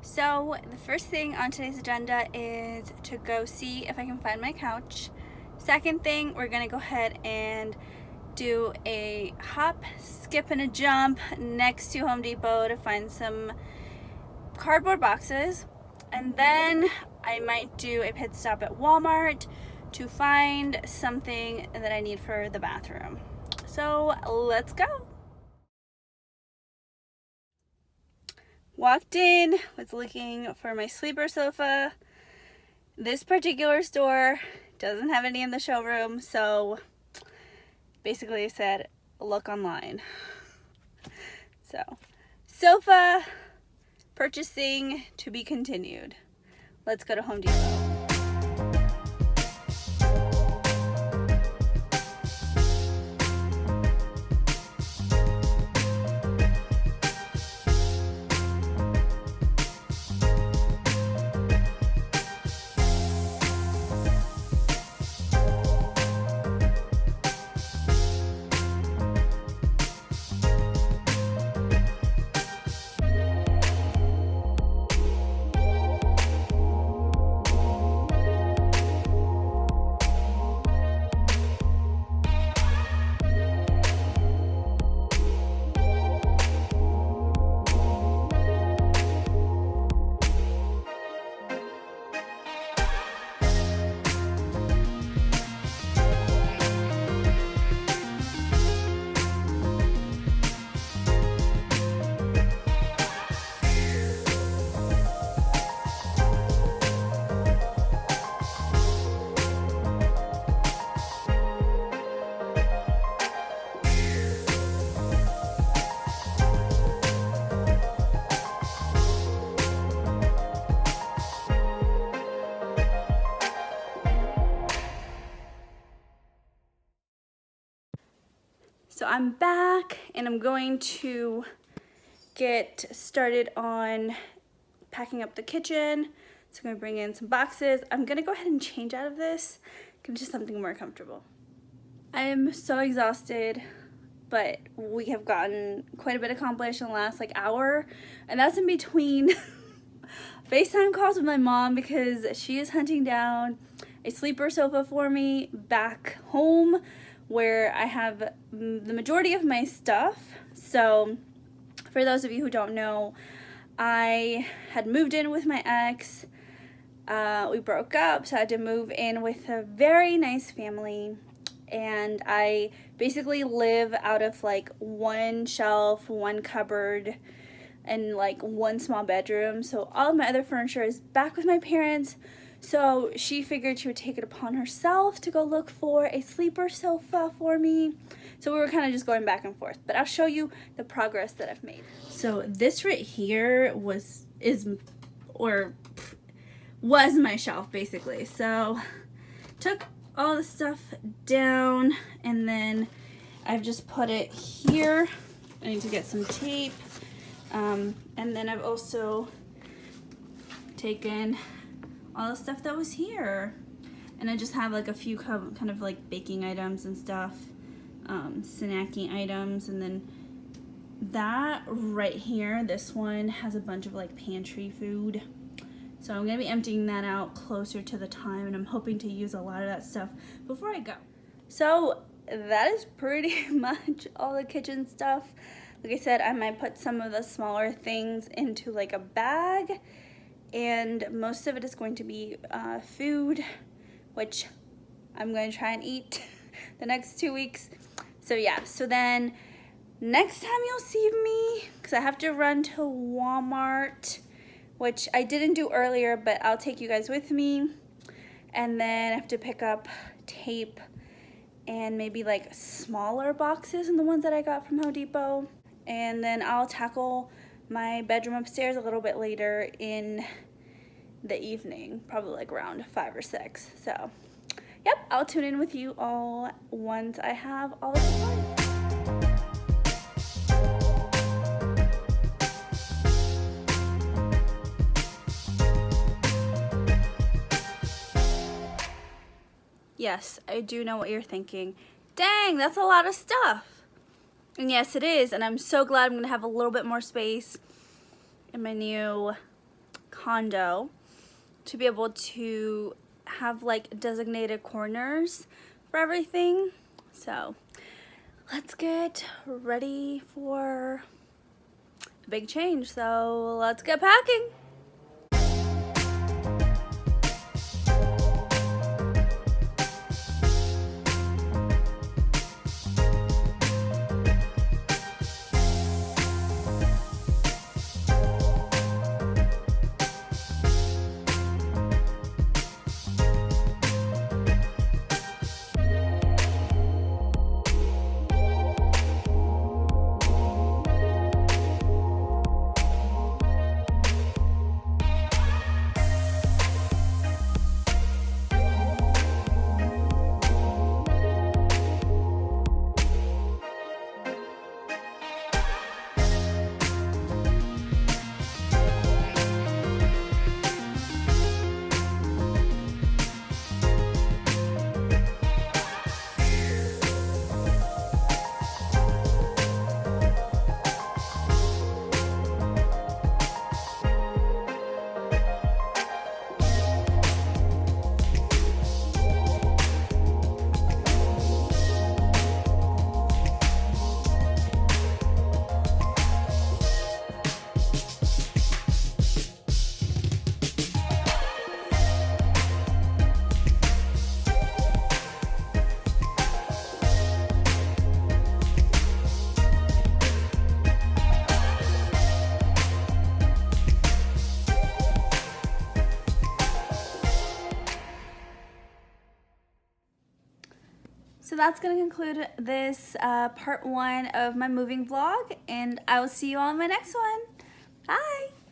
So the first thing on today's agenda is to go see if I can find my couch. Second thing, we're gonna go ahead and do a hop, skip, and a jump next to Home Depot to find some cardboard boxes. And then I might do a pit stop at Walmart to find something that I need for the bathroom. So let's go. Walked in, was looking for my sleeper sofa. This particular store doesn't have any in the showroom, so basically I said, look online. So, sofa purchasing to be continued. Let's go to Home Depot. So I'm back and I'm going to get started on packing up the kitchen. So I'm gonna bring in some boxes. I'm gonna go ahead and change out of this, get into something more comfortable. I am so exhausted, but we have gotten quite a bit accomplished in the last hour, and that's in between FaceTime calls with my mom because she is hunting down a sleeper sofa for me back home where I have the majority of my stuff. So for those of you who don't know, I had moved in with my ex. We broke up, so I had to move in with a very nice family, and I basically live out of one shelf, one cupboard, and one small bedroom. So all of my other furniture is back with my parents. So she figured she would take it upon herself to go look for a sleeper sofa for me. So we were kind of just going back and forth, but I'll show you the progress that I've made. So this right here was my shelf basically. So took all the stuff down and then I've just put it here. I need to get some tape. And then I've also taken all the stuff that was here, and I just have a few kind of baking items and stuff, snacking items, and then that right here, this one has a bunch of pantry food. So I'm gonna be emptying that out closer to the time, and I'm hoping to use a lot of that stuff before I go. So that is pretty much all the kitchen stuff. Like I said, I might put some of the smaller things into a bag, and most of it is going to be food, which I'm going to try and eat the next 2 weeks. So yeah, so then next time you'll see me, because I have to run to Walmart, which I didn't do earlier, but I'll take you guys with me. And then I have to pick up tape and maybe smaller boxes than the ones that I got from Home Depot. And then I'll tackle my bedroom upstairs a little bit later in the evening, probably around 5 or 6. So, yep, I'll tune in with you all once I have all the supplies. Yes, I do know what you're thinking. Dang, that's a lot of stuff. And yes, it is, and I'm so glad I'm gonna have a little bit more space in my new condo to be able to have like designated corners for everything. So let's get ready for a big change. So let's get packing. So that's going to conclude this part 1 of my moving vlog, and I will see you all in my next one. Bye!